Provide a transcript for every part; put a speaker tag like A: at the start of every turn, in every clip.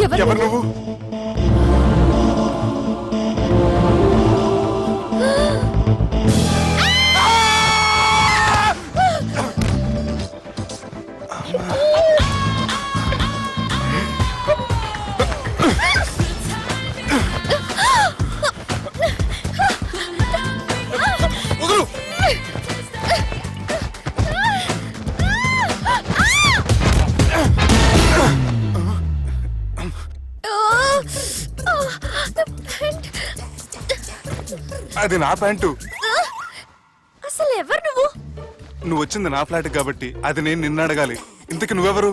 A: ఎవరు నువ్వు? అది నా ప్యాంటు.
B: అసలు ఎవరు నువ్వు?
A: నువ్వు వచ్చింది నా ఫ్లాట్ కాబట్టి అది నేను నిన్ను అడగాలి. ఇంతకి నువ్వెవరు?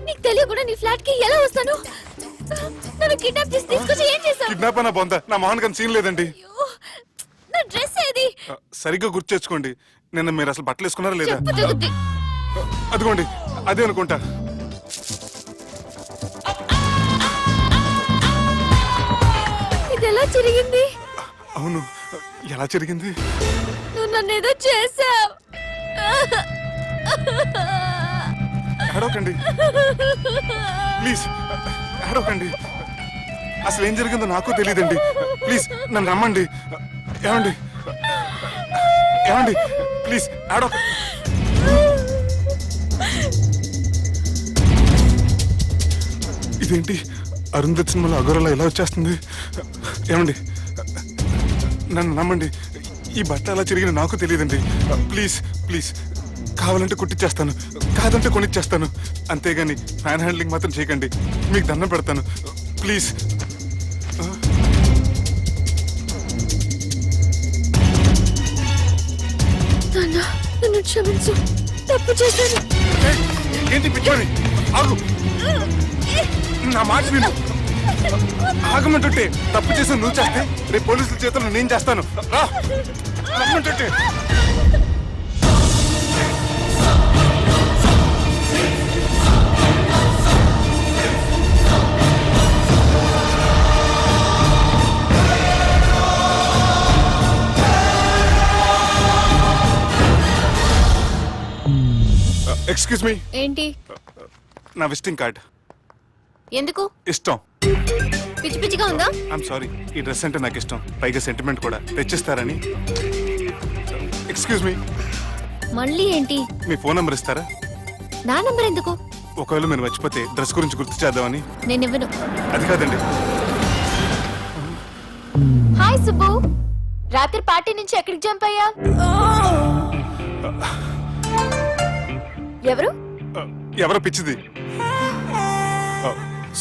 B: నీకు తెలియకుండా నీ ఫ్లాట్ కి ఎలా వస్తాను? నన్ను కిడ్నాప్ చేసి తీసుకొచ్చి ఏం చేసావు?
A: కిడ్నాప్ అన్న బొంద, నా మోహన్ కన్ సీన్ లేదండి.
B: నా డ్రెస్ ఏది?
A: సరిగ్గా గుర్తు తెచ్చుకోండి. నిన్న మీరు అసలు బట్టలు వేసుకున్నారా లేదా?
B: చెప్పు తెగుద్ది.
A: అదిగోండి అదే అనుకుంటా.
B: ఇది ఎలా జరిగింది?
A: అవును, ఎలా జరిగింది?
B: నువ్వు నన్ను ఏదో చేసావు.
A: ఏడవకండి ప్లీజ్, ఏడవకండి. అసలు ఏం జరిగిందో నాకు తెలియదండి. ప్లీజ్ నన్ను రమ్మండి. ఏమండి ఏమండి ప్లీజ్ ఏడవక. ఇదేంటి అరుంధతి సినిమాలో అగోరలా ఎలా వచ్చేస్తుంది? ఏమండి నన్ను నమ్మండి. ఈ బట్ట అలా చిరిగిన నాకు తెలియదండి. ప్లీజ్ ప్లీజ్, కావాలంటే కుట్టిచ్చేస్తాను, కాదంటే కొనిచ్చేస్తాను. అంతేగాని ఫ్యాన్ హ్యాండ్లింగ్ మాత్రం చేయకండి. మీకు దండం పెడతాను ప్లీజ్.
B: నన్ను క్షమించు, తప్పు చేశాను.
A: ఏంటి పిచ్చోని? ఆగు, నా మాట విను. ఆగమంటుంటే తప్పు చేసి నువ్వు చేస్తే రేపు పోలీసుల చేతుల్లో నేను చేస్తాను. రా రమ్మంటుంటే. Excuse me.
B: ఏంటి?
A: నా విజిటింగ్ కార్డ్.
B: ఎందుకు?
A: ఇష్టం.
B: పిచ్చి పిచ్చిగా ఉందా?
A: ఐఎమ్ సారీ, ఈ డ్రెస్ అంటే నాకు ఇష్టం, పైగా సెంటిమెంట్ కూడా. తెచ్చిస్తారని. Excuse me.
B: మళ్ళీ ఏంటి?
A: మీ ఫోన్ నంబర్ ఇస్తారా?
B: నా నంబర్ ఎందుకు?
A: ఒకవేళ మీరు మర్చిపోతే డ్రెస్ గురించి గుర్తు చేద్దామని.
B: నేను ఇవ్వను.
A: అది కాదండి.
B: హాయ్ సుబ్బు, రాత్రి పార్టీ నుంచి ఎక్కడికి జంప్ అయ్యా? ఎవరు?
A: ఎవరో పిచ్చిది.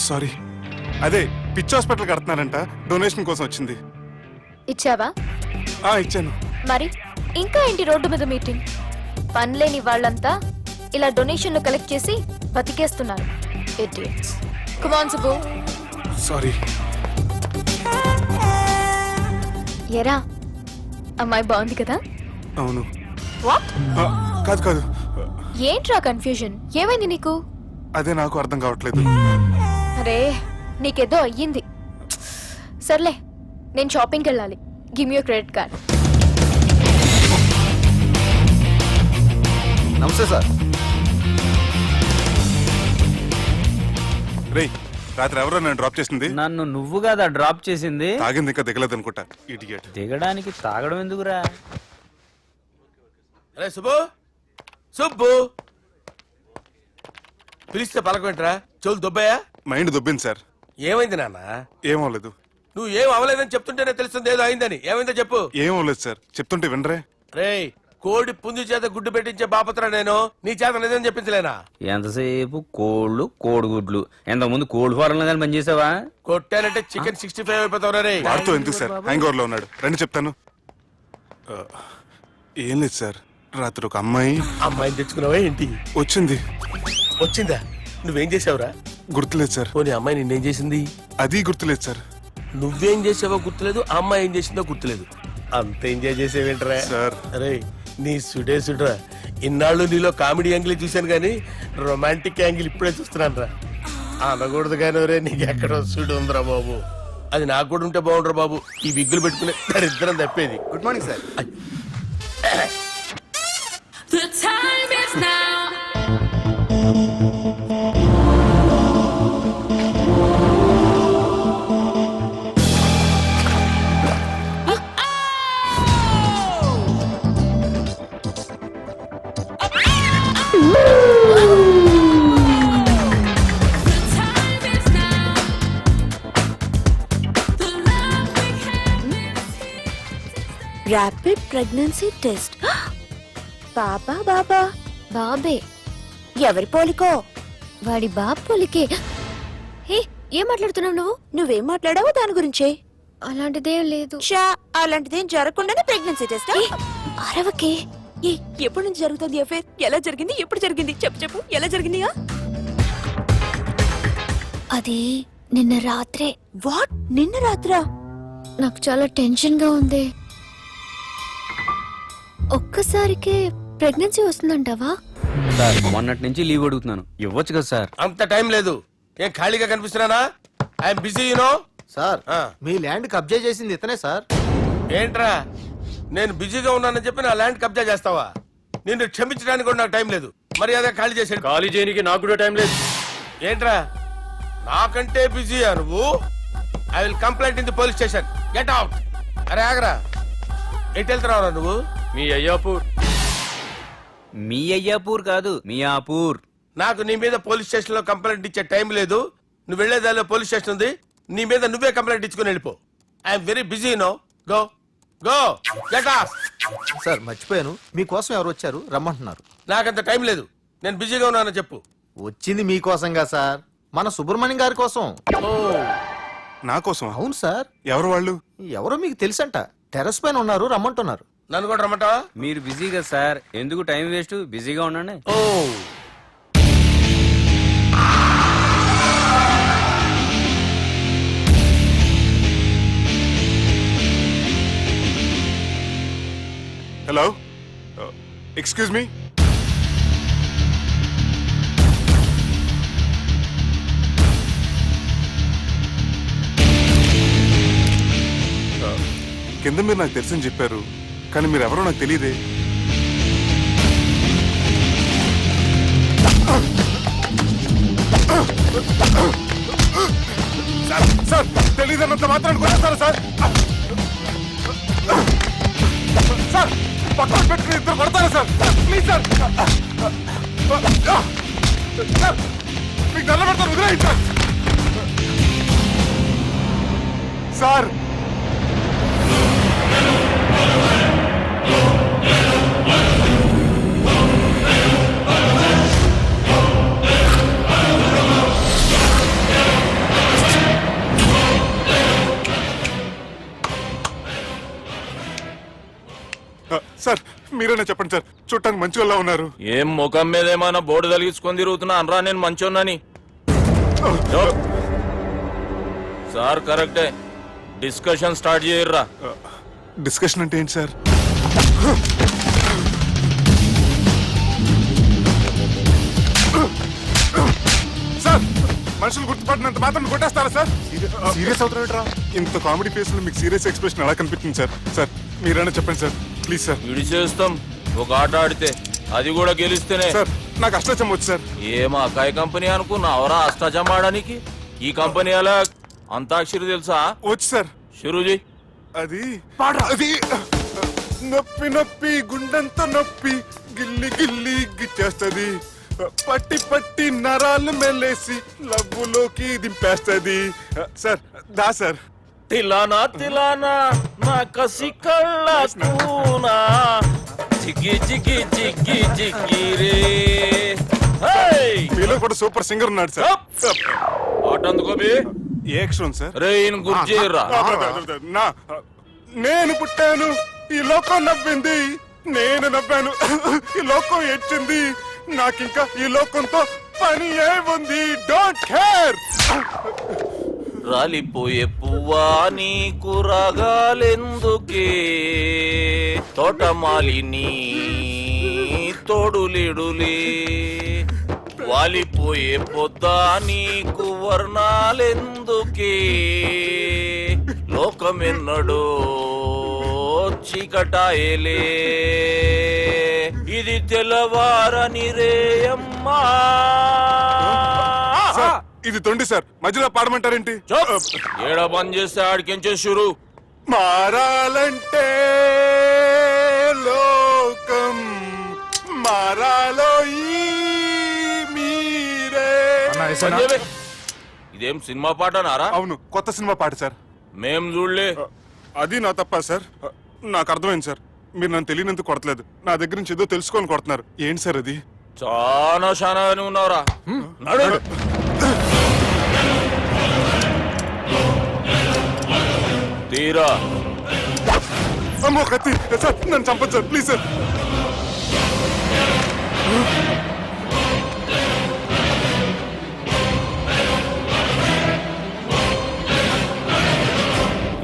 A: సారీ, అదే పిచ్చి హాస్పిటల్ కడుతున్నారంట, డొనేషన్ కోసం వచ్చింది.
B: ఇచ్చావా?
A: ఇచ్చాను.
B: మరి ఇంకా ఏంటి రోడ్డు మీద మీటింగ్? పనిలేని వాళ్ళంతా ఇలా డొనేషన్లు కలెక్ట్ చేసి బతికేస్తున్నారు. Idiots. Come on, Subbu.
A: Sorry.
B: ఎరా, అమ్మాయి బాగుంది కదా?
A: అవును.
B: వాట్?
A: కాదు కాదు.
B: ఏంట్రా కన్ఫ్యూజన్? ఏమైంది నీకు?
A: అదే నాకు అర్థం కావట్లేదు.
B: అరే, నీకేదో అయ్యింది. సర్లే, నేను షాపింగ్కి వెళ్ళాలి. Give me your credit card.
C: నమస్తే సార్.
A: రేయ్, రాత్రి ఎవరో నన్ను డ్రాప్ చేసింది?
D: నన్ను నువ్వు కదా డ్రాప్ చేసింది.
A: తాగింది ఇంకా దిగలేదు అనుకుంటా. ఇడియట్.
D: దిగడానికి తాగడం ఎందుకురా?
C: అరే సుబ్బు, సుబ్బు పిలిస్తే పలకమంటరా? చెవులు దొబ్బాయా?
A: Mind దొబ్బింది sir.
C: ఏమైంది నాన్న?
A: ఏమవలేదు.
C: నువ్వు ఏం అవలేదని చెప్తుంటేనే తెలుస్తుంది ఏదో అయిందని. ఏమైందో చెప్పు.
A: ఏమవలేదు సార్, చెప్తుంటే వినరే.
C: రేయ్, కోడి పుంజు చేత గుడ్డు పెట్టించే బాపత్ర నేను. నీ చేత నిజం చెప్పించలేనా?
D: ఎంతసేపు కోళ్ళు కోడిగుడ్లు. ఎంత ముందు కోడి ఫారంలో కానీ పనిచేసావా?
C: కొట్టానంటే చికెన్ 65 అయిపోతావు రే.
A: వాడుతూ ఎందుకు సార్, హ్యాంగ్ ఓవర్ లో ఉన్నాడు. రండి చెప్తాను. ఏం లేదు సార్, రాత్రి ఒక
C: అమ్మాయిని తెచ్చుకున్నావా ఏంటి?
A: వచ్చింది.
C: వచ్చిందా? నువ్వేం చేసావురా?
A: గుర్తులేదు సార్.
C: పోనీ అమ్మాయి నిన్నేం చేసింది?
A: అది గుర్తులేదు సార్.
C: నువ్వేం చేసావో గుర్తులేదు, ఆ అమ్మాయి ఏం చేసిందో గుర్తులేదు. అంత ఎంజాయ్ చేసేవేంట్రా
A: సార్?
C: అరే నీ సుడే సుడ్రా. ఇన్నాళ్ళు నీలో కామెడీ యాంగిల్ చూశాను కానీ రొమాంటిక్ యాంగిల్ ఇప్పుడే చూస్తున్నాను రా. అనకూడదు కానీ రే, నీకు ఎక్కడో సుడు ఉందిరా బాబు. అది నాకు కూడా ఉంటే బాగుండ్రా బాబు. ఈ విగ్గులు పెట్టుకునే దరిద్రం తప్పేది.
E: Good morning sir.
F: The time is now.
E: Rapid pregnancy test. బాబా బాబా
B: బాబే
E: ఎవరి పోలికో?
B: వాడి బాపులికే. హే, ఏం మాట్లాడుతున్నావు నువ్వు?
E: నువ్వేం మాట్లాడావో దాని గురించే.
B: అలాంటిదేం లేదు.
E: షా, అలాంటిదేం జరగకుండానే ప్రెగ్నెన్సీ టెస్ట్.
B: అరవకే.
E: ఎప్పటి నుంచి జరుగుతుంది అఫేర్? ఎలా జరిగింది? ఎప్పుడు జరిగింది? చెప్పు చెప్పు, ఎలా జరిగింది?
B: అది నిన్న రాత్రే.
E: వాట్? నిన్న రాత్రా?
B: నాకు చాలా టెన్షన్ గా ఉంది. ఒక్కసారికే ప్రెగ్నెన్సీ వస్తుందంటావా?
D: సార్ మొన్నటి నుంచి లీవ్ అడుగుతున్నాను, ఇవ్వచ్చు కదా సార్?
C: అంత టైం లేదు. ఏం ఖాళీగా కనిపిస్తున్నానా? I'm busy you know.
G: సార్
C: ఆ.
G: మీ ల్యాండ్ కబ్జా చేసింది ఇతనే సార్.
C: ఏంట్రా, నేను బిజీగా ఉన్నానని చెప్పి నా ల్యాండ్ కబ్జా చేస్తావా? నిన్ను క్షమించడానికి కూడా నాకు టైం లేదు. మర్యాద ఖాళీ చేసాడు.
H: ఖాళీ చేయడానికి నాకు కూడా టైం లేదు.
C: ఏంట్రా, నాకంటే బిజీయా నువ్వు? I will complaint in the police station. Get out. అరే ఆగరా, ఎటు వెళ్తున్నావురా నువ్వు?
H: మీ అయ్యాపూర్.
D: మీ అయ్యాపూర్ కాదు, మియాపూర్.
C: నాకు నీ మీద పోలీస్ స్టేషన్ లో కంప్లైంట్ ఇచ్చే టైం లేదు. నువ్వు వెళ్లేదాలో పోలీస్ స్టేషన్ ఉంది. నీ మీద నువ్వే కంప్లైంట్ ఇచ్చుకుని వెళ్ళిపో. I'm very busy no. Go go get off.
G: Sir మర్చిపోయాను, మీకోసం ఎవరు వచ్చారు రమ్మంటున్నారు.
C: నాకంత టైం లేదు, నేను బిజీగా ఉన్నానని చెప్పు.
G: వచ్చింది మీకోసంగా సార్, మన సుబ్రహ్మణ్యం గారి కోసం.
C: ఓ,
A: నా కోసం?
G: అవును సార్.
A: ఎవరు వాళ్ళు?
G: ఎవరో మీకు తెలుసంట, టెర్రస్ పైన ఉన్నారు, రమ్మంటున్నారు.
C: నన్ను కూడా రమ్మంటావా?
D: మీరు బిజీ కదా సార్, ఎందుకు టైం వేస్ట్, బిజీగా ఉండండి.
C: ఓ,
A: హలో, ఎక్స్క్యూజ్ మీ. కింద మీరు నాకు తెలుసని చెప్పారు, కానీ మీరు ఎవరో నాకు తెలియదే. సార్ తెలియదన్నంత మాత్రం కొనేస్తారా సార్? సార్ పక్కన పెట్టుకుని ఇద్దరు కొడతారా సార్? ప్లీజ్ సార్, సార్ మీకు దండం పెడతాను, వదిలేయండి సార్. సార్ సార్ మీరేనా చెప్పండి సార్, చూడటానికి మంచి వాళ్ళ ఉన్నారు.
H: ఏం ముఖం మీద ఏమైనా బోర్డు తలిగించుకొని తిరుగుతున్నా అనరా నేను మంచోన్నాని? సార్ కరెక్టే, డిస్కషన్ స్టార్ట్ చేయర్రా.
A: డిస్కషన్ అంటే ఏంటి సార్? సార్ మనుషులు గుర్తుపట్టినంత మాత్రం కొట్టేస్తారా సార్?
G: సీరియస్ అవుతున్నట్రా?
A: ఇంత కామెడీ ఫేస్ లో మీకు సీరియస్ ఎక్స్ప్రెషన్ ఎలా కనిపిస్తుంది సార్? సార్ మీరైనా చెప్పండి సార్, ప్లీజ్ సార్.
H: విడిచేస్తాం ఒక ఆట ఆడితే, అది కూడా గెలిస్తేనే.
A: సార్ నాకు అష్టచం వచ్చు సార్.
H: ఏం అకాయ కంపెనీ అనుకున్నావరా అష్టాచం ఆడడానికి? ఈ కంపెనీ అలా అంతాక్షరి తెలుసా?
A: వచ్చు సార్.
H: షురూజీ.
A: అది అది నొప్పి నొప్పి గుండెంతో నొప్పి గిల్లి గిల్లి గిచ్చేస్తది, పట్టి పట్టి నరాలు మెల్లేసి లవ్వులోకి దింపేస్తది. సార్ దా సార్.
H: తిలానా తిలానా నా కసి కళ్ళకునా జిగి జిగి జిగి జిగి రే.
A: మీలో కూడా సూపర్ సింగర్ ఉన్నాడు సార్.
H: ఆట అందుకోబి
A: ఏ అక్షరం సార్?
H: రే ఈయన గుర్తు చేయర్రా.
A: నా నేను పుట్టాను, ఈ లోకం నవ్వింది, నేను నవ్వాను, ఈ లోకం ఏడ్చింది, నాకింకా ఈ లోకంతో పని ఏముంది? Don't care.
H: రాలిపోయే పువ్వా నీకు రాగాలెందుకే, తోటమాలిని తోడులిడులే, వాలిపోయే పొద్దా నీకు వర్ణాలెందుకే, లోకమెన్నడో చీకటాయలే, ఇది తెల్లవారని రేయమ్మా.
A: సార్ ఇది తొండి సార్, మధ్యలో పాడమంటారేంటి?
H: ఏడ బంద్ చేస్తే ఆడికించే షురు.
A: మారాలంటే లోకం మారాలో ఈ మీరే.
H: బంద్ చేయవే. ఇదేం సినిమా పాట నారా?
A: అవును, కొత్త సినిమా పాట సార్.
H: మేం చూడలే.
A: అది నా తప్ప సార్. నాకు అర్థమైంది సార్. మీరు నన్ను తెలియనందుకు కొడతలేదు, నా దగ్గర నుంచి ఏదో తెలుసుకొని కొడుతున్నారు. ఏంటి సార్ అది?
H: చాలా శానాగానే ఉన్నావురా. నడు. తీరా
A: అమ్మో కత్తి సార్, నన్ను చంపదు సార్, ప్లీజ్ సార్.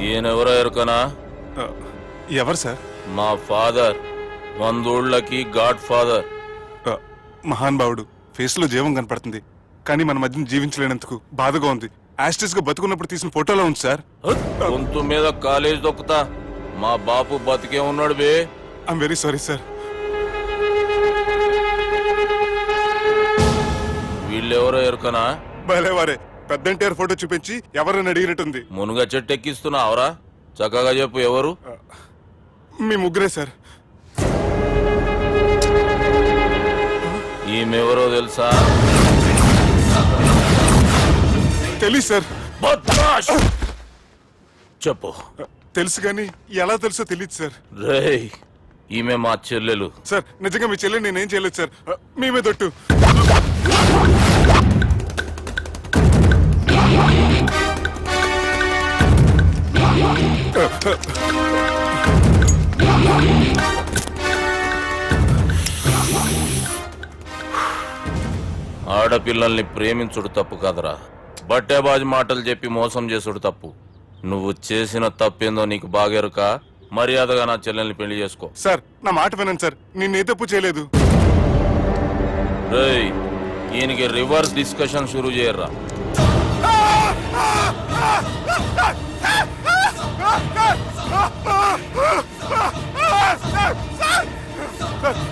H: ఈయనెవరో ఎరుకనా?
A: ఎవరు సార్?
H: మా ఫాదర్, 100 ఊళ్ళకి గాడ్ ఫాదర్.
A: మహాన్ భావుడు. ఫేస్ లో జీవం కనపడుతుంది, కానీ మన మధ్యన జీవించలేనందుకు బాధగా ఉంది. యాస్టిస్ గా బతుకున్నప్పుడు తీసిన ఫోటోలో ఉంది సార్.
H: గొంతు మీద కాలేజ్ దొక్కుతా. మా బాపు బతికే ఉన్నాడు బే.
A: I'm very sorry sir.
H: వీళ్ళెవరో ఎరుకనా?
A: భలేవారే, పెద్ద ఎన్టీఆర్ ఫోటో చూపించి ఎవరైనా అడిగినట్టుంది.
H: మునుగ చెట్టు ఎక్కిస్తున్నావురా? చక్కగా చెప్పు ఎవరు?
A: మీ ముగ్గురే సార్.
H: ఈమెవరో తెలుసా?
A: తెలీదు సార్.
H: బద్మాష్! చెప్పు.
A: తెలుసు కానీ ఎలా తెలుసో తెలియదు సార్.
H: రేయ్, ఈమె మా చెల్లెలు.
A: సార్ నిజంగా మీ చెల్లెని నేనేం చేయలేదు సార్. మీ మీద ఒట్టు.
H: ఆడపిల్లల్ని ప్రేమించుడు తప్పు కాదురా, బట్టేబాజు మాటలు చెప్పి మోసం చేసుడు తప్పు. నువ్వు చేసిన తప్పేందో నీకు బాగెరుక. మర్యాదగా నా చెల్లెల్ని పెళ్లి చేసుకో.
A: సార్ నా మాట వినండి సార్, నేను ఏ తప్పు చేయలేదు.
H: రేయ్, ఈయనకి రివర్స్ డిస్కషన్ షురూ చేయర్రా.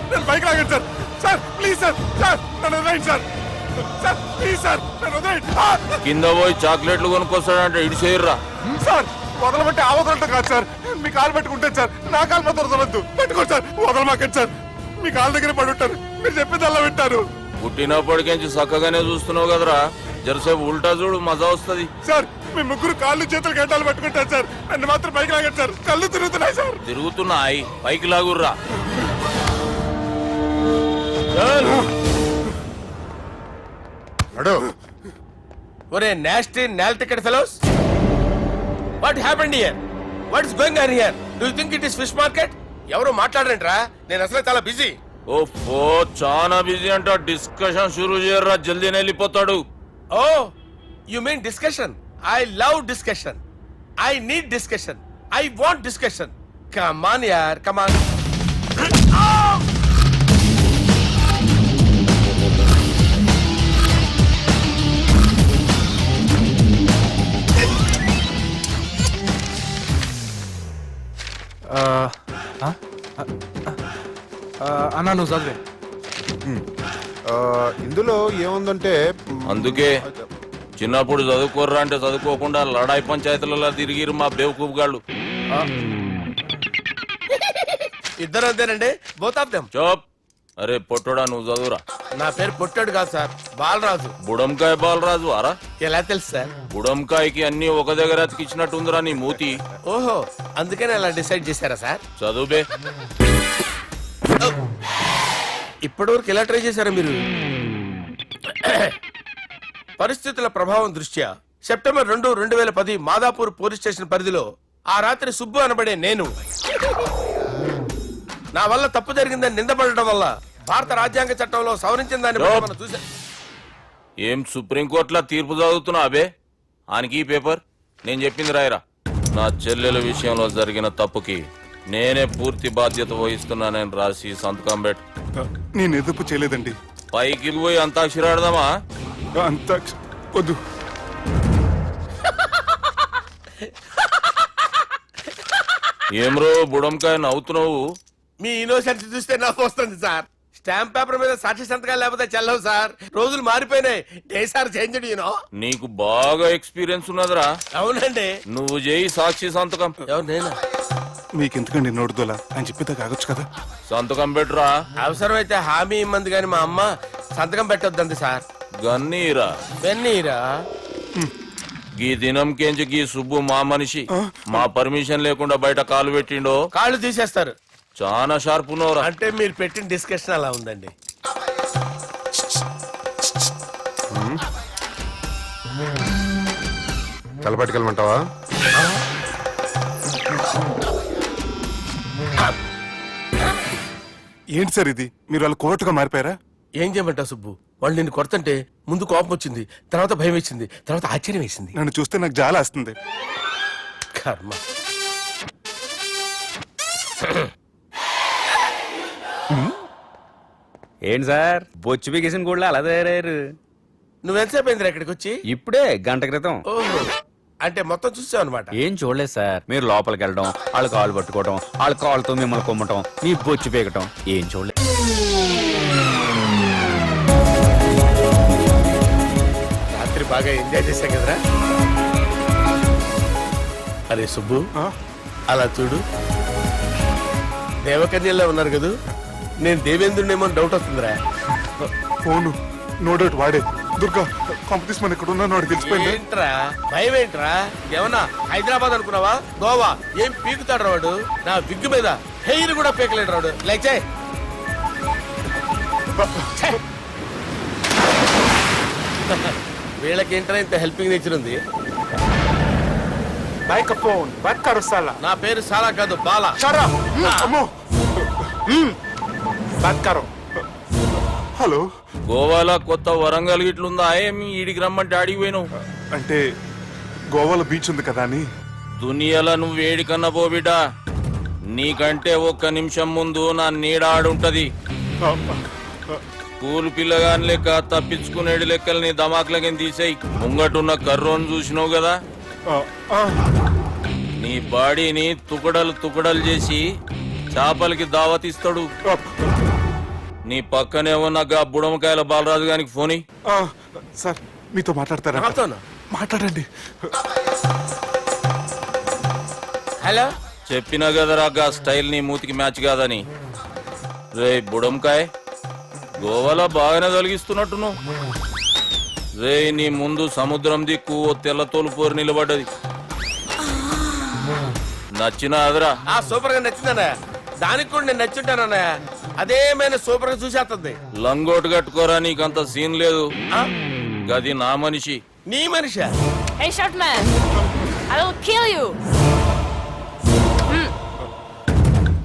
A: నేను బైక్ లాగండి sir. Sir please sir, sir నన్ను వదిలేయండి సార్. సార్ ప్లీజ్ సార్ నన్ను వదిలేయండి.
H: కింద పోయి చాక్లెట్లు కొనుక్కొస్తాడంటే ఇటు చేయర్రా.
A: సార్ వదలబట్టి ఆ వదలటం కాదు సార్, మీ కాలు పట్టుకుంటాను సార్. నా కాలు మాత్రం వదలవద్దు. పట్టుకోండి సార్, వదలమాకండి సార్. మీ కాలు దగ్గర పడి ఉంటారు, మీరు చెప్పింది అలా వింటారు.
H: పుట్టినప్పటికేంచి చక్కగానే చూస్తున్నావు కదరా, జరసేపు ఉల్టా చూడు, మజా వస్తుంది.
A: సార్ మీ ముగ్గురు కాళ్ళు చేతులు గంటలు పట్టుకుంటారు సార్, నన్ను మాత్రం పైకి లాగండి సార్. కళ్ళు తిరుగుతున్నాయి సార్.
H: తిరుగుతున్నాయి, పైకి లాగుర్రా.
C: ఒరే నాస్టీ నాల్ ticket fellows, what happened here? What is going on here? Do you think it is fish market? ఎవరు మాట్లాడరంట్రా, నేను అసలే చాలా బిజీ.
H: ఓ చాలా బిజీ అంట. డిస్కషన్ షురూ చేయర్రా, జల్దీ వెళ్ళిపోతాడు.
C: Oh you mean discussion? I love discussion. I need discussion. I want discussion. Come on యార్, కమ్ ఆన్.
I: అన్నా నువ్వు చదివే.
G: ఇందులో ఏముందంటే
H: అందుకే చిన్నప్పుడు చదువుకోర్రా అంటే చదువుకోకుండా లడాయి పంచాయతీలలో తిరిగిరు మా బేవకూపు గాళ్ళు.
C: ఇద్దరు అంతేనండి, బోత్ ఆఫ్ దెమ్.
H: చోప్. అరే పొట్టోడా, నువ్వు చదువురా.
C: నా పేరు పొట్టాడు కాదు సార్, బాలరాజు.
H: బుడంకాయ బాలరాజు అరా?
C: ఎలా తెలుసు సార్?
H: బుడంకాయకి అన్ని ఒక దగ్గర అతికిచ్చినట్టుందిరా నీ మూతి.
C: ఓహో, అందుకని అలా డిసైడ్ చేశారా సార్?
H: చదువుబే.
C: ఇప్పటి వరకు ఎలా ట్రై చేశారా మీరు? పరిస్థితుల ప్రభావం దృష్ట్యా సెప్టెంబర్ 2, 2010 మాదాపూర్ పోలీస్ స్టేషన్ పరిధిలో ఆ రాత్రి సుబ్బు అనబడే నేను నా వల్ల తప్పు జరిగిందని నిందపడటం వల్ల భారత రాజ్యాంగ చట్టంలో సవరించిన దాన్ని బట్టి మనం చూసా.
H: ఏం సుప్రీంకోర్టులో తీర్పు చదువుతున్నా అబే? ఆనికి ఈ పేపర్ నేను చెప్పింది రాయరా. నా చెల్లెల విషయంలో జరిగిన తప్పుకి నేనే పూర్తి బాధ్యత వహిస్తున్నానని రాసి సంతకం పెట్టు.
A: నేను ఎదుపు చేయలేదండి.
H: పైకి పోయి అంతాక్షరి ఆడదామా?
A: అంత వద్దు.
H: ఏమ్రో బుడంకాయ నవ్వుతున్నావు?
C: మీ ఇన్నోసెన్స్ చూస్తే నాకు వస్తుంది సార్. స్టాంప్ పేపర్ మీద సాక్షి సంతకాలు లేకపోతే చెల్లవు సార్. రోజులు మారిపోయినాయి. Day sir change you know.
H: నీకు బాగా ఎక్స్పీరియన్స్ ఉన్నదిరా.
C: అవునండి.
H: నువ్వు చేయి సాక్షి సంతకం.
C: ఎవరు నేనా?
A: మీకెందుకండి నోటుదోలా అని చెప్పేదా కాగొచ్చు కదా.
H: సంతకం పెట్టురా.
C: అవసరమైతే హామీ ఇమ్మంది కానీ మా అమ్మ సంతకం పెట్టొద్దండి సార్.
H: గన్నీరా.
C: వెన్నీరా.
H: గీ దినం కేంచి గీ సుబ్బు మా మనిషి మా పర్మిషన్ లేకుండా బయట కాలు పెట్టిండో
C: కాళ్ళు తీసేస్తారు.
H: చాలా షార్ప్ ఉన్నవరా.
C: అంటే మీరు పెట్టిన డిస్కషన్ అలా ఉందండి.
A: తలపట్టుకెళ్ళమంటావా? ఏంటి సార్ ఇది, మీరు వాళ్ళు కోర్టుగా మారిపోయారా?
C: ఏం చేయమంటావు సుబ్బు? వాళ్ళు నిన్ను కొడుతుంటే ముందు కోపం వచ్చింది, తర్వాత భయం వేసింది, తర్వాత ఆశ్చర్యం వేసింది.
A: నన్ను చూస్తే నాకు జాలా వస్తుంది.
C: కర్మ.
D: ఏంటి సార్ బొచ్చు బిగేసిన కూడా అలా తయారయ్యారు?
C: నువ్వెంతసేపు అయిందిరా ఇక్కడికి వచ్చి?
D: ఇప్పుడే గంట క్రితం.
C: ఓహో, అంటే మొత్తం చూసావు అనమాట.
D: ఏం చూడలేదు సార్. మీరు లోపలికి వెళ్ళడం, వాళ్ళ కాళ్ళు పట్టుకోవడం, వాళ్ళ కాళ్ళతో మిమ్మల్ని కొమ్మటం, మీ బొచ్చు పీకటం ఏం చూడలేదు.
C: రాత్రి బాగా ఎంజాయ్ చేశాం కదరా. అరే సుబ్బు, అలా చూడు, దేవకన్యల్లో ఉన్నారు కదూ. నేను దేవేంద్రుడేమో డౌట్ వస్తుందిరా.
A: ఫోను నో డౌట్ వాడే. దుర్గా కాంపిటీషన్ మన ఇక్కడ ఉన్నాను వాడు తెలిసిపోయింది.
C: ఏంట్రా భయం ఏంట్రా? ఏమన్నా హైదరాబాద్ అనుకున్నావా? గోవా ఏం పీకుతాడు వాడు? నా విగ్గు మీద హెయిర్ కూడా పీకలేడు రాడు. లైక్ వీళ్ళకేంట్రా ఇంత హెల్పింగ్ నేచర్ ఉంది?
A: మైక్రోఫోన్ బట్కరు సాలా.
C: నా పేరు సాలా కాదు, బాలా.
A: అమ్మో బట్కరు. హలో,
H: గోవాలో కొత్త వరంగల్ గిట్లుందా? ఏమి ఈడికి రమ్మంటే అడిగి పోయినావు?
A: అంటే గోవాలో బీచ్ ఉంది కదా అని.
H: దునియాలో నువ్వు వేడికన్నా పో బిడ్డ. నీకంటే ఒక్క నిమిషం ముందు నా నీడ ఆడుంటది. స్కూల్ పిల్లగాని లెక్క తప్పించుకునేడు లెక్కలు నీ దమాకులకి తీసేయి. ముంగటున్న కర్రోని చూసినావు కదా, నీ బాడీని తుకడలు తుకడలు చేసి చేపలకి దావతిస్తాడు. నీ పక్కనే ఉన్న గా బుడమకాయల బాలరాజు గారికి ఫోని.
A: సార్ మీతో మాట్లాడతారా?
C: నాతోనా?
A: మాట్లాడండి.
C: హలో,
H: చెప్పినా కదరా గా స్టైల్ నీ మూతికి మ్యాచ్ కాదని. రే బుడంకాయ్, గోవాలో బాగానే తొలగిస్తున్నట్టు. రే నీ ముందు సముద్రం దిక్కు ఓ తెల్ల తోలు పోరు నిలబడ్డది. నచ్చినా అదరా?
C: సూపర్ గా నచ్చిందన్నా. దానికి కూడా నేను నచ్చుంటానన్నా. అదేమైనా సూపర్ గా చూసేస్తుంది.
H: లంగోటు కట్టుకోరా, నీకంత సీన్ లేదు. గది నా మనిషి.
C: నీ మనిషి?
F: Hey, short man! I will kill you!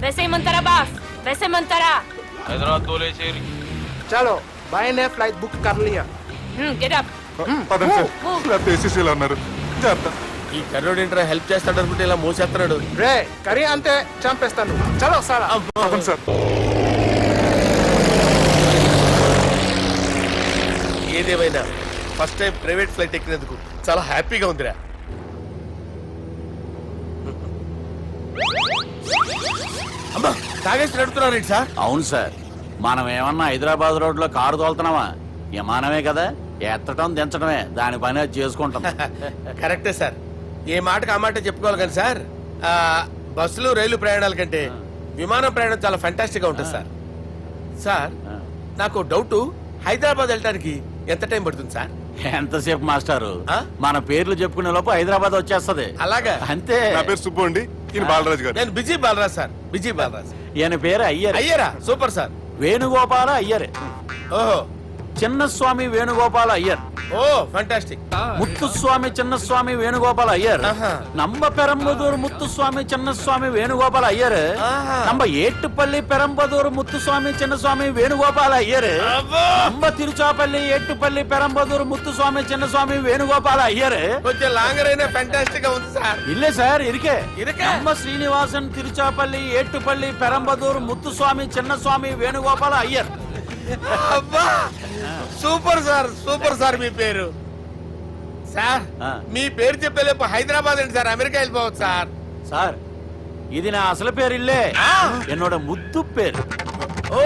F: वैसे मंतरा बास, वैसे मंतरा.
H: హైదరాబాద్ తోలేసేరి.
I: चलो भाई ने फ्लाइट बुक कर लिया.
F: Get up.
A: పదండి సార్, లేకపోతే ఏసీసీలో ఉన్నారు. జాగ్రత్త.
C: ఈ కర్రోడు ఏంట్రా హెల్ప్ చేస్తాడు అనుకుంటే ఇలా మోసేస్తున్నాడు.
I: రే కరీ అంతే చంపేస్తాను. చలో సాలా.
A: పదండి సార్.
C: ఏదేమైనా ఫస్ట్ టైం ప్రైవేట్ ఫ్లైట్ ఎక్కినందుకు చాలా హ్యాపీగా ఉందిరా. అమ్మా, తాగేసి నడుపుతున్నారేంటి సార్?
J: అవును సార్, మనం ఏమన్నా హైదరాబాద్ రోడ్ లో కారు తోలుతున్నావా? విమానమే కదా, ఎత్తడం దించడమే దాని పని అది చేసుకుంటాం.
C: కరెక్టే సార్. ఏ మాటకు ఆ మాట చెప్పుకోవాలి కానీ సార్, బస్సులు రైలు ప్రయాణాల కంటే విమానం ప్రయాణం చాలా ఫెంటాస్టిక్ గా ఉంటుంది సార్. సార్ నాకు డౌట్, హైదరాబాద్ వెళ్ళడానికి ఎంత టైం పడుతుంది సార్?
J: ఎంతసేపు మాస్టారు, మన పేర్లు చెప్పుకునే లోపు హైదరాబాద్ వచ్చేస్తది.
C: అలాగా?
J: అంతే.
A: నా పేరు సుబ్బు అండి, ఈయన బాలరాజు గారు.
C: నేను busy Balaraj sir, busy Balaraj.
J: ఈయన పేరు అయ్యర్.
C: అయ్యరా? Super sir.
J: వేణుగోపాల అయ్యర్.
C: ఓహో,
J: చిన్నస్వామి వేణుగోపాల అయ్యర్.
C: Oh fantastic.
J: ముత్తుస్వామి చిన్నస్వామి వేణుగోపాల అయ్యర్. நம்ம பெரம்பதூர் முத்துசுவாமி சின்னசுவாமி வேணுகோபால ஐயர். நம்ம ஏட்டுப்பள்ளி பெரம்பதூர் முத்துசுவாமி சின்னசுவாமி வேணுகோபால ஐயர். நம்ம తిరుచాపల్లి ఏట్టుపల్లి పెరంబదూర్ ముత్తుస్వామి చిన్నస్వామి వేణుగోపాల అయ్యర్.
C: కొంచెం లాంగర్ అయినా ఫంటాస్టిక్ గా ఉంది సార్.
J: ఇల్లే సార్ ఇరికే.
C: ఇరికే.
J: நம்ம శ్రీనివాసన్ తిరుచాపల్లి ఏట్టుపల్లి పెరంబదూర్ ముత్తుస్వామి చిన్నస్వామి వేణుగోపాల అయ్యర్.
C: అబ్బా, సూపర్ సార్, సూపర్ సార్. మీ పేరు సార్, మీ పేరు చెప్పేలేపు హైదరాబాద్ ఏంటి సార్, అమెరికా వెళ్ళిపోవచ్చు సార్.
J: సార్ ఇది నా అసలు పేరు ఇల్లే, என்னோட ముద్దు పేరు.
C: ఓ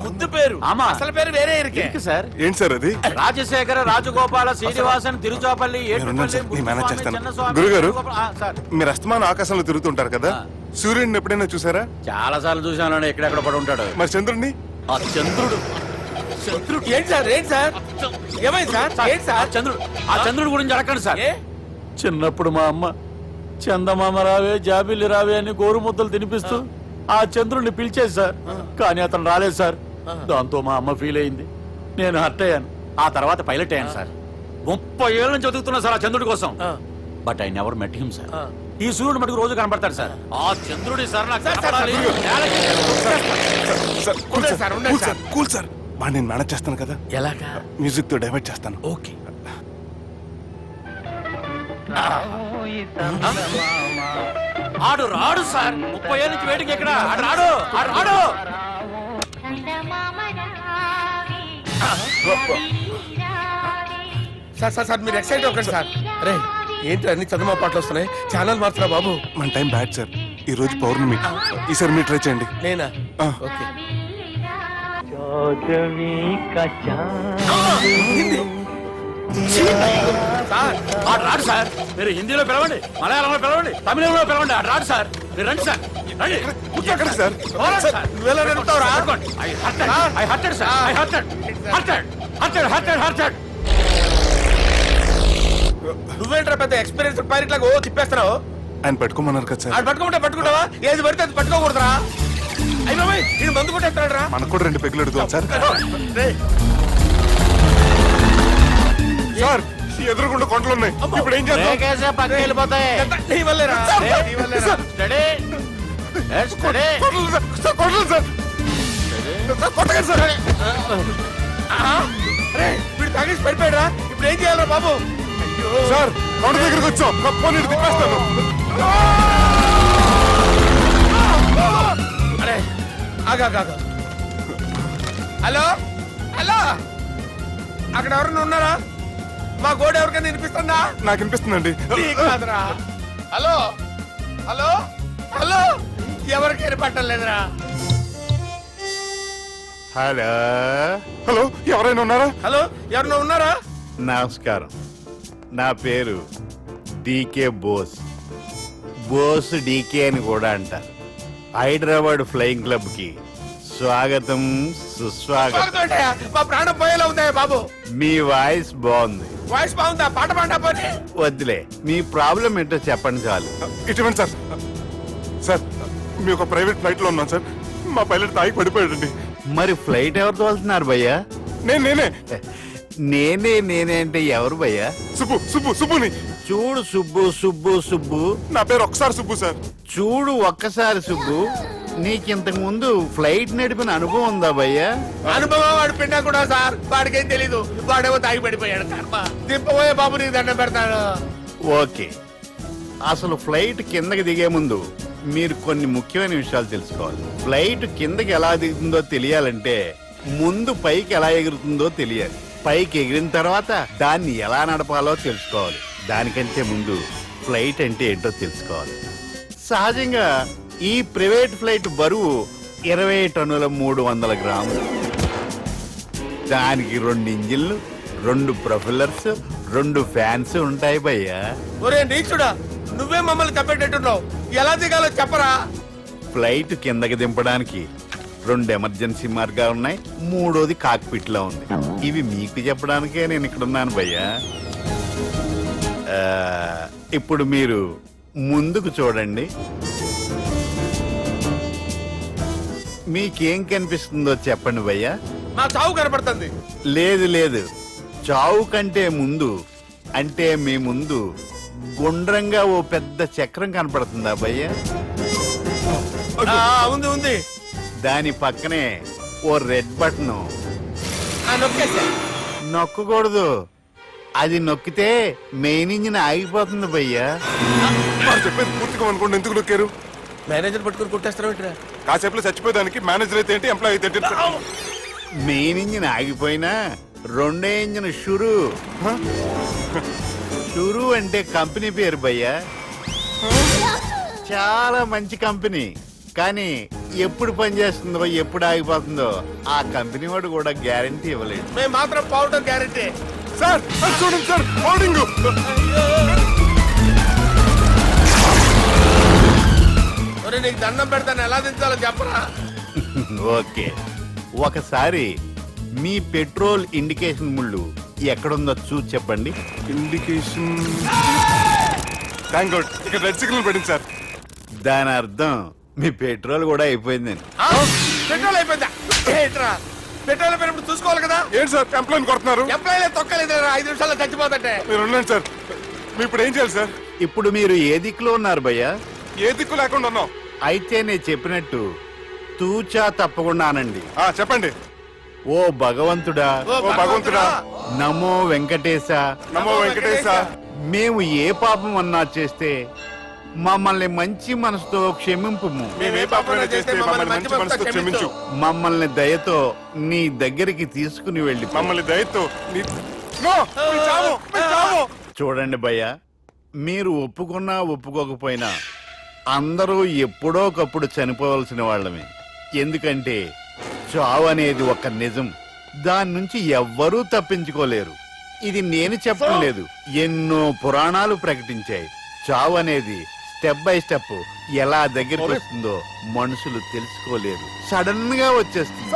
C: ముద్దు పేరు.
J: ఆమా,
C: అసలు పేరు వేరే ఇరికే
J: సార్.
A: ఏంటి సార్ అది?
J: రాజశేఖర రాజగోపాల శ్రీనివాసన్ తిరుచాపల్లి
A: గురుగారు, మీరు అస్తమానం ఆకాశంలో తిరుగుతుంటారు కదా, సూర్యుడిని ఎప్పుడైనా చూసారా?
J: చాలా సార్లు చూసాను, ఎక్కడెక్కడ పడి ఉంటాడు.
A: మరి చంద్రుడిని?
J: ఆ చంద్రుడు
C: ఏంటి సార్ ఏంటి సార్ ఏమైంది సార్ ఏంటి సార్
J: ఆ చంద్రుడి గురించి అడగండి సార్.
C: ఏ?
J: చిన్నప్పుడు మా అమ్మ చందమామ రావే జాబిల్లి రావే అని గోరు ముద్దలు తినిపిస్తూ ఆ చంద్రుడిని పిలిచేది సార్. కానీ అతను రాలేదు సార్. దాంతో మా అమ్మ ఫీల్ అయింది, నేను హర్ట్ అయ్యాను. ఆ తర్వాత పైలట్ అయ్యాను సార్. 30 ఏళ్ళ నుంచి చదువుతున్నా సార్ ఆ చంద్రుడి కోసం. But I never met him sir. ఈ సూర్యుడు మటుకు రోజు కనబడతాడు సార్. ఆ చంద్రుడి సార్ నాకు కనపడాలి.
A: కూల్ సార్ వాడిని నేను మేనేజ్ చేస్తాను కదా.
C: ఎలాగా?
A: మ్యూజిక్ తో డైవర్ట్ చేస్తాను.
C: ఓకే.
J: ఆడు రాడు సార్. 30 ఏళ్ళ నుంచి వేటికి ఎక్కడ ఆడు రాడు. ఆడు రాడు.
C: సార్ సార్ సార్ మీరు ఎక్సైట్ అవ్వకండి సార్. అరే ఏంటి అన్ని చందమా పాటలు వస్తున్నాయి, ఛానల్ మార్చురా బాబు.
A: మన టైం బ్యాడ్ సార్, ఈ రోజు పౌర్ణమి. ఈసారి మీరు ట్రై చేయండి.
C: నేనా?
A: ఆ.
C: ఓకే.
J: సార్ ఆడు రాడు సార్. మీరు హిందీలో పిలవండి, మలయాళంలో పిలవండి, తమిళంలో పిలవండి. ఆడు రాడు సార్. మీరు రండి సార్. రండి.
A: ఎక్కడికి సార్?
J: పోరాడు సార్.
C: నువ్వెలా నడుపుతావురా?
J: పట్టుకోండి. I hurted, sir. I hurted.
C: నువ్వేంట్రా పెద్ద ఎక్స్పీరియన్స్ పైరెట్ లాగా ఓ తిప్పేస్తున్నావు.
A: ఆయన పెట్టుకోమన్నారు కదా సార్.
C: ఆడు పట్టుకుంటావా? ఏది పడితే అది పట్టుకోకూడదురా. అయ్యి బాబాయ్ ఇది మందు కొట్టేస్తాడు రా.
A: మనకు కూడా 2 పెగ్గులు అడుగుతాం సార్. సార్ ఈ ఎదురుగుండా కొండలు ఉన్నాయి, ఇప్పుడు ఏం చేద్దాం?
J: పక్కకి వెళ్ళిపోతాయి.
C: నీ వల్లేరా?
J: Steady. Let's steady.
A: Kondalu sir, sir, Kondalu sir. Sir, కొట్టకండి సార్.
C: అరే వీడు తాగేసి పడిపోయాడురా. ఇప్పుడు ఏం చేయాలరా బాబు?
A: సార్ కొండ దగ్గరికి వచ్చాం, పోనీ ఇటు తిప్పేస్తాను.
C: అరే ఆగా. హలో హలో, అక్కడ ఎవరన్నా ఉన్నారా? మా గోడ ఎవరికైనా వినిపిస్తుందా?
A: నాకు వినిపిస్తుందండి.
C: నీకు కాదురా. హలో హలో హలో, ఎవరికి వినపట్టలేదురా.
K: హలో
A: హలో ఎవరైనా ఉన్నారా?
C: హలో ఎవరన్నా ఉన్నారా?
K: నమస్కారం, నా పేరు డీకే బోస్. బోస్ డీకే అని కూడా అంటారు. హైదరాబాద్ ఫ్లయింగ్ క్లబ్ కి స్వాగతం సుస్వాగతం.
C: స్వాగతం. మా ప్రాణం పోయేలా ఉందా బాబు?
K: మీ వాయిస్ బాగుంది.
C: వాయిస్ బాగుందా? పాట పాడా పోనీ.
K: వద్దులే, మీ ప్రాబ్లం ఏంటో చెప్పండి చాలు.
A: ఇటువంటి సార్, సార్ మీ ఒక ప్రైవేట్ ఫ్లైట్ లో ఉన్నాం సార్. మా పైలట్ తాగి పడిపోయాడండి.
K: మరి ఫ్లైట్ ఎవరితో వెళ్తున్నారు భయ్యా?
A: నేనే
K: నేనే అంటే ఎవరు భయ్యా?
A: సుబ్బుని.
K: చూడు సుబ్బు,
A: నా పేరు ఒకసారి సుబ్బు సార్.
K: చూడు ఒక్కసారి సుబ్బు, నీకింతకు ముందు ఫ్లైట్ నడిపిన అనుభవం ఉందా భయ్యా?
C: అనుభవం వాడు పిండా కూడా సార్. వాడికేం తెలీదు, వాడేమో తాగి పడిపోయాడు. కర్మ. దింపబోయే బాబు నీకు దండం పెడతాడు.
K: ఓకే, అసలు ఫ్లైట్ కిందకి దిగే ముందు మీరు కొన్ని ముఖ్యమైన విషయాలు తెలుసుకోవాలి. ఫ్లైట్ కిందకి ఎలా దిగుతుందో తెలియాలంటే ముందు పైకి ఎలా ఎగురుతుందో తెలియాలి. పైకి ఎగిరిన తర్వాత దాన్ని ఎలా నడపాలో తెలుసుకోవాలి. దానికంటే ముందు ఫ్లైట్ అంటే ఏంటో తెలుసుకోవాలి. సహజంగా ఈ ప్రైవేట్ ఫ్లైట్ బరువు 20 టన్నుల 300 గ్రాములు. దానికి 2 ఇంజిన్లు, 2 ప్రొపెల్లర్స్, 2 ఫ్యాన్స్ ఉంటాయి భయ్యా.
C: ఒరే నీచుడా, నువ్వే మమ్మల్ని తప్పేటట్టున్నావు. ఎలా దిగాలో చెప్పరా?
K: ఫ్లైట్ కిందకి దింపడానికి 2 ఎమర్జెన్సీ మార్గాలు ఉన్నాయి, 3వది కాక్పిట్ లో ఉంది. ఇవి మీకు చెప్పడానికే నేను ఇక్కడ ఉన్నాను భయ్యా. ఇప్పుడు మీరు ముందుకు చూడండి. మీకేం కనిపిస్తుందో చెప్పండి భయ్యా.
C: నా చావు కనపడుతుంది.
K: లేదు, చావు కంటే ముందు అంటే మీ ముందు గుండ్రంగా ఓ పెద్ద చక్రం కనపడుతుందా భయ్యా?
C: ఉంది.
K: దాని పక్కనే ఓ రెడ్ బటన్.
C: నొక్కేసా.
K: నొక్కకూడదు, అది నొక్కితే మెయిన్ ఇంజిన్ ఆగిపోతుంది భయ్యా.
A: వాడు చెప్పేది పూర్తిగా అనుకోండి. ఎందుకు నొక్కారు?
C: మేనేజర్ పట్టుకుని కొట్టేస్తారా?
A: కాసేపులో చచ్చిపోయేదానికి మేనేజర్ అయితే ఏంటి, ఎంప్లాయ్ అయితే ఏంటి?
K: మెయిన్ ఇంజిన్ ఆగిపోయినా 2వ ఇంజిన్ షురు అంటే కంపెనీ పేరు భయ్యా. చాలా మంచి కంపెనీ, కానీ ఎప్పుడు పనిచేస్తుందో ఎప్పుడు ఆగిపోతుందో ఆ కంపెనీ వాడు కూడా గ్యారంటీ ఇవ్వలేదు.
C: మేము మాత్రం పౌడర్ గ్యారంటీ.
A: సార్ చూడండి సార్, హోర్డింగ్.
C: నీకు దండం పెడతాను, ఎలా దించాలో చెప్పరా?
K: ఓకే, ఒకసారి మీ పెట్రోల్ ఇండికేషన్ ముళ్ళు ఎక్కడుందో చూసి చెప్పండి.
A: ఇండికేషన్. థ్యాంక్ గాడ్ ఇక్కడ రెడ్ సిగ్నల్ పడింది సార్.
K: దాని అర్థం మీ పెట్రోల్ కూడా అయిపోయిందని.
C: పెట్రోల్ అయిపోయిందా? ఏంట్రా పెట్రోల్ అయిపోయినప్పుడు చూసుకోవాలి కదా.
A: ఏంటి సార్ ఎంప్లాయ్ కొడుతున్నారు?
C: ఎంప్లాయీలే తొక్కలేదు 5 నిమిషాల్లో చచ్చిపోతుంటే.
A: మీరు ఉండండి సార్. మీరు ఇప్పుడు ఏం చేయాలి సార్?
K: ఇప్పుడు మీరు ఏ దిక్కులో ఉన్నారు భయ్యా?
A: ఏ దిక్కు లేకుండా ఉన్నాం.
K: అయితే నేను చెప్పినట్టు తూచా తప్పకుండా అనండి.
A: చెప్పండి.
K: ఓ భగవంతుడా,
A: ఓ భగవంతుడా,
K: నమో వెంకటేశ,
A: నమో వెంకటేశ.
K: మేము ఏ పాపం అన్నా చేస్తే మమ్మల్ని మంచి మనసుతో క్షమింపుము.
A: మేమే పాపమైనా చేస్తే మమ్మల్ని మంచి మనసుతో క్షమించు.
K: మమ్మల్ని దయతో నీ దగ్గరికి తీసుకుని వెళ్ళి
A: మమ్మల్ని దయతో నో, మీ చావు, మీ చావు.
K: చూడండి భయ్య, మీరు ఒప్పుకున్నా ఒప్పుకోకపోయినా అందరూ ఎప్పుడో ఒకప్పుడు చనిపోవలసిన వాళ్ళమే. ఎందుకంటే చావు అనేది ఒక నిజం, దాని నుంచి ఎవ్వరూ తప్పించుకోలేరు. ఇది నేను చెప్పడం లేదు, ఎన్నో పురాణాలు ప్రకటించాయి. చావు అనేది స్టెప్ బై స్టెప్ ఎలా దగ్గరికి వస్తుందో మనుషులు తెలుసుకోలేరు, సడన్ గా వచ్చేస్తుంది.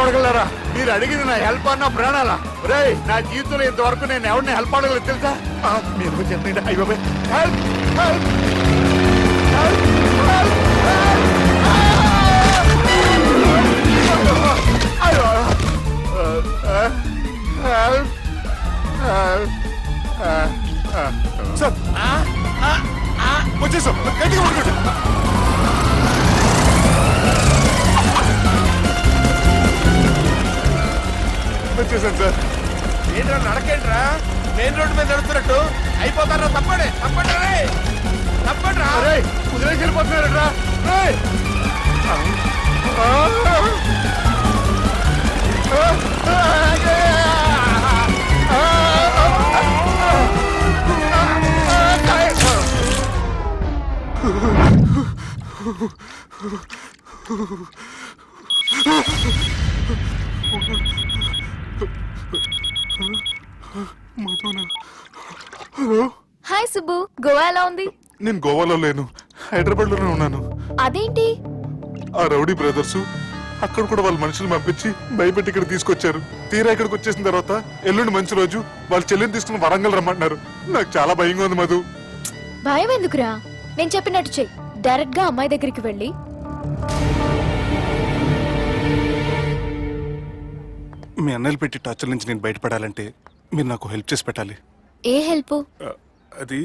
K: కొడగలరా, మీరు అడిగింది నా హెల్ప్ అన్న ప్రాణాలా? రే, నా జీవితంలో ఇంతవరకు నేను ఎవరిని హెల్ప్ అడగలేదు తెలుసా? మీరు చెప్పండి. అయ్యో హెల్ప్, హెల్ప్,
A: సార్ వచ్చేసాం. గట్టిగా పట్టుకోండి. వచ్చేసాను సార్.
C: ఏంట్రా నడకేంట్రా? మెయిన్ రోడ్డు మీద నడుస్తున్నట్టు అయిపోతారా? తప్పండి, తప్పండి రే, తప్పండి రా.
K: కుదిరేసి వెళ్ళిపోతున్నారా?
B: హాయ్ సుబ్బు, గోవా ఎలా ఉంది?
A: నేను గోవాలో లేను, హైదరాబాద్ లోనే ఉన్నాను.
B: అదేంటి?
A: ఆ రౌడీ బ్రదర్స్ అక్కడ కూడా వాళ్ళ మనుషులు పంపించి భయపెట్టి ఇక్కడ తీసుకొచ్చారు. తీరా ఇక్కడికి వచ్చేసిన తర్వాత ఎల్లుండి మంచి రోజు వాళ్ళ చెల్లిని తీసుకుని వరంగల్ రమ్మంటున్నారు. నాకు చాలా భయంగా ఉంది మధు.
B: భయం ఎందుకురా? నేను చెప్పినట్టు చెయ్యి. డైరెక్ట్ గా అమ్మాయి దగ్గరికి వెళ్ళి
A: మీ అన్నలు పెట్టి టార్చర్ నుంచి నేను బయటపడాలంటే మీరు నాకు హెల్ప్ చేసి పెట్టాలి.
B: ఏ హెల్ప్?
A: అది